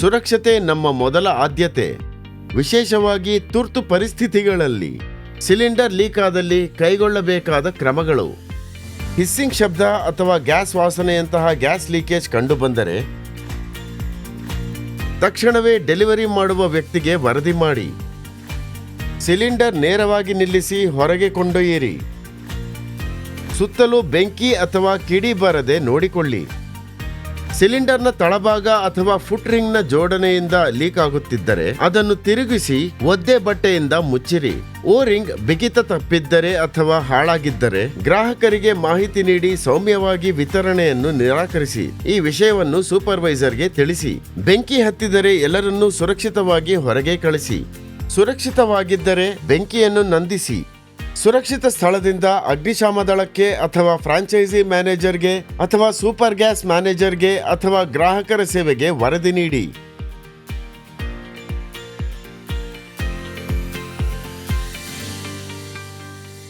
ಸುರಕ್ಷತೆ ನಮ್ಮ ಮೊದಲ ಆದ್ಯತೆ, ವಿಶೇಷವಾಗಿ ತುರ್ತು ಪರಿಸ್ಥಿತಿಗಳಲ್ಲಿ. ಸಿಲಿಂಡರ್ ಲೀಕ್ ಆದಲ್ಲಿ ಕೈಗೊಳ್ಳಬೇಕಾದ ಕ್ರಮಗಳು. ಹಿಸ್ಸಿಂಗ್ ಶಬ್ದ ಅಥವಾ ಗ್ಯಾಸ್ ವಾಸನೆಯಂತಹ ಗ್ಯಾಸ್ ಲೀಕೇಜ್ ಕಂಡುಬಂದರೆ ತಕ್ಷಣವೇ ಡೆಲಿವರಿ ಮಾಡುವ ವ್ಯಕ್ತಿಗೆ ವರದಿ ಮಾಡಿ. ಸಿಲಿಂಡರ್ ನೇರವಾಗಿ ನಿಲ್ಲಿಸಿ ಹೊರಗೆ ಕೊಂಡೊಯ್ಯಿರಿ. ಸುತ್ತಲೂ ಬೆಂಕಿ ಅಥವಾ ಕಿಡಿ ಬರದೆ ನೋಡಿಕೊಳ್ಳಿ. ಸಿಲಿಂಡರ್ನ ತಳಭಾಗ ಅಥವಾ ಫುಟ್ ರಿಂಗ್ನ ಜೋಡಣೆಯಿಂದ ಲೀಕ್ ಆಗುತ್ತಿದ್ದರೆ ಅದನ್ನು ತಿರುಗಿಸಿ ಒದ್ದೆ ಬಟ್ಟೆಯಿಂದ ಮುಚ್ಚಿರಿ. ಓ ರಿಂಗ್ ಬಿಗಿತ ತಪ್ಪಿದ್ದರೆ ಅಥವಾ ಹಾಳಾಗಿದ್ದರೆ ಗ್ರಾಹಕರಿಗೆ ಮಾಹಿತಿ ನೀಡಿ ಸೌಮ್ಯವಾಗಿ ವಿತರಣೆಯನ್ನು ನಿರಾಕರಿಸಿ. ಈ ವಿಷಯವನ್ನು ಸೂಪರ್ವೈಸರ್ಗೆ ತಿಳಿಸಿ. ಬೆಂಕಿ ಹತ್ತಿದರೆ ಎಲ್ಲರನ್ನೂ ಸುರಕ್ಷಿತವಾಗಿ ಹೊರಗೆ ಕಳಿಸಿ. ಸುರಕ್ಷಿತವಾಗಿದ್ದರೆ ಬೆಂಕಿಯನ್ನು ನಂದಿಸಿ. ಸುರಕ್ಷಿತ ಸ್ಥಳದಿಂದ ಅಗ್ನಿಶಾಮ ದಳಕ್ಕೆ ಅಥವಾ ಫ್ರಾಂಚೈಸಿ ಮ್ಯಾನೇಜರ್ಗೆ ಅಥವಾ ಸೂಪರ್ ಗ್ಯಾಸ್ ಮ್ಯಾನೇಜರ್ಗೆ ಅಥವಾ ಗ್ರಾಹಕರ ಸೇವೆಗೆ ವರದಿ ನೀಡಿ.